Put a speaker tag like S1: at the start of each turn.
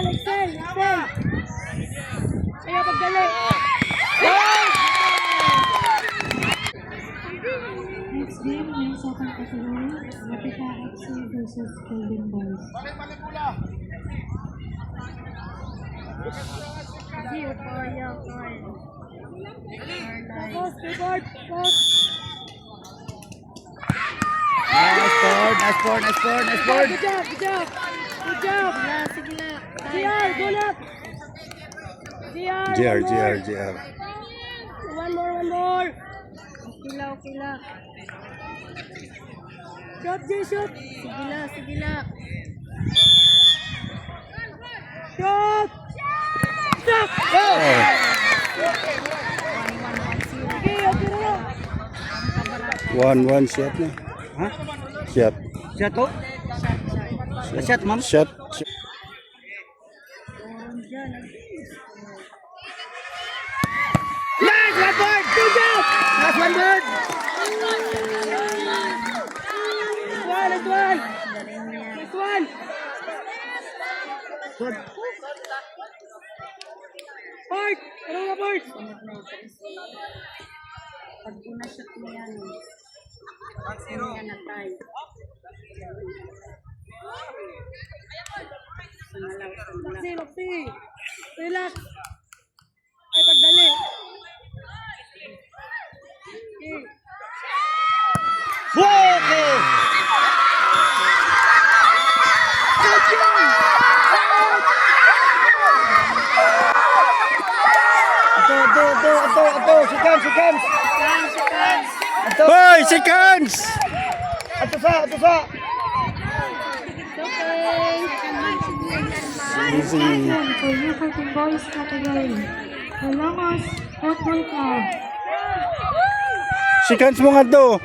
S1: Excel. Kaya pagdali.
S2: Next game, may second category, Lapita FC versus Golden Boys.
S1: Post.
S3: Nice board.
S1: Good job.
S2: Sige na.
S1: GR, go left.
S3: GR.
S1: One more.
S2: Okay lang.
S1: Shoot, G, shoot.
S2: Sige na.
S1: Shoot. Stop. Okay na.
S3: 1-1 shot na.
S4: Ha?
S3: Shot.
S4: Shot to? Shot, ma'am?
S3: Shot.
S4: Yes! One bird! Good job! Last one bird!
S1: Next one.
S4: Good.
S1: Part. Ano nga part?
S2: Pag una-shot mo yan, yan na tayo.
S1: Maxi. Relax. Ay, pagdali. Okay.
S4: Okay! Ito. Seconds.
S3: Hoy, seconds!
S4: Ito sa.
S3: Easy.
S2: Second for U14 Boys category, Balangos Football Club.
S3: Seconds mo nga to.